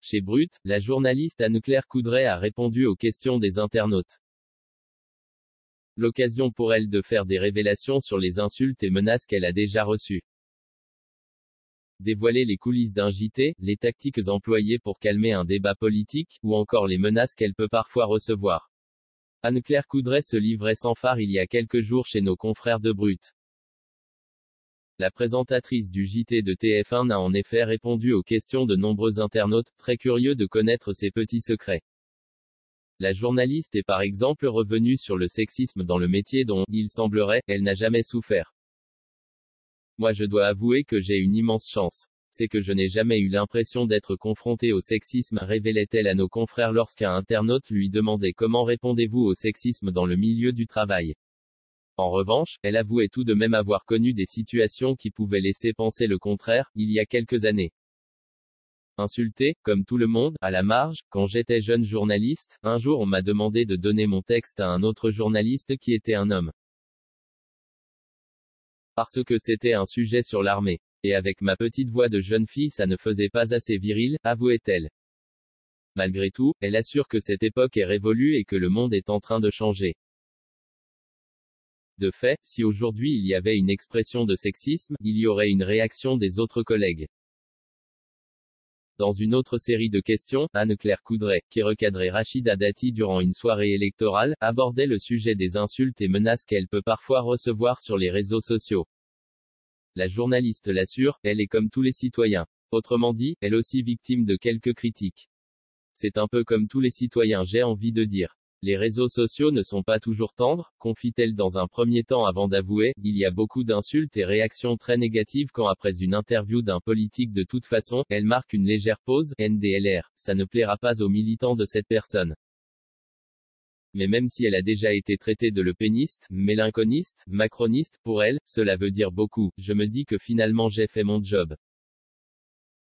Chez Brut, la journaliste Anne-Claire Coudray a répondu aux questions des internautes. L'occasion pour elle de faire des révélations sur les insultes et menaces qu'elle a déjà reçues. Dévoiler les coulisses d'un JT, les tactiques employées pour calmer un débat politique, ou encore les menaces qu'elle peut parfois recevoir. Anne-Claire Coudray se livrait sans phare il y a quelques jours chez nos confrères de Brut. La présentatrice du JT de TF1 a en effet répondu aux questions de nombreux internautes, très curieux de connaître ses petits secrets. La journaliste est par exemple revenue sur le sexisme dans le métier dont, il semblerait, elle n'a jamais souffert. Moi je dois avouer que j'ai une immense chance. C'est que je n'ai jamais eu l'impression d'être confrontée au sexisme, révélait-elle à nos confrères lorsqu'un internaute lui demandait comment répondez-vous au sexisme dans le milieu du travail. En revanche, elle avouait tout de même avoir connu des situations qui pouvaient laisser penser le contraire, il y a quelques années. Insulté, comme tout le monde, à la marge, quand j'étais jeune journaliste, un jour on m'a demandé de donner mon texte à un autre journaliste qui était un homme. Parce que c'était un sujet sur l'armée. Et avec ma petite voix de jeune fille ça ne faisait pas assez viril, avouait-elle. Malgré tout, elle assure que cette époque est révolue et que le monde est en train de changer. De fait, si aujourd'hui il y avait une expression de sexisme, il y aurait une réaction des autres collègues. Dans une autre série de questions, Anne-Claire Coudray, qui recadrait Rachida Dati durant une soirée électorale, abordait le sujet des insultes et menaces qu'elle peut parfois recevoir sur les réseaux sociaux. La journaliste l'assure, elle est comme tous les citoyens. Autrement dit, elle aussi victime de quelques critiques. C'est un peu comme tous les citoyens, j'ai envie de dire. Les réseaux sociaux ne sont pas toujours tendres, confie-t-elle dans un premier temps avant d'avouer, il y a beaucoup d'insultes et réactions très négatives quand après une interview d'un politique de toute façon, elle marque une légère pause, NDLR, ça ne plaira pas aux militants de cette personne. Mais même si elle a déjà été traitée de lepéniste, mélenchoniste, macroniste, pour elle, cela veut dire beaucoup, je me dis que finalement j'ai fait mon job.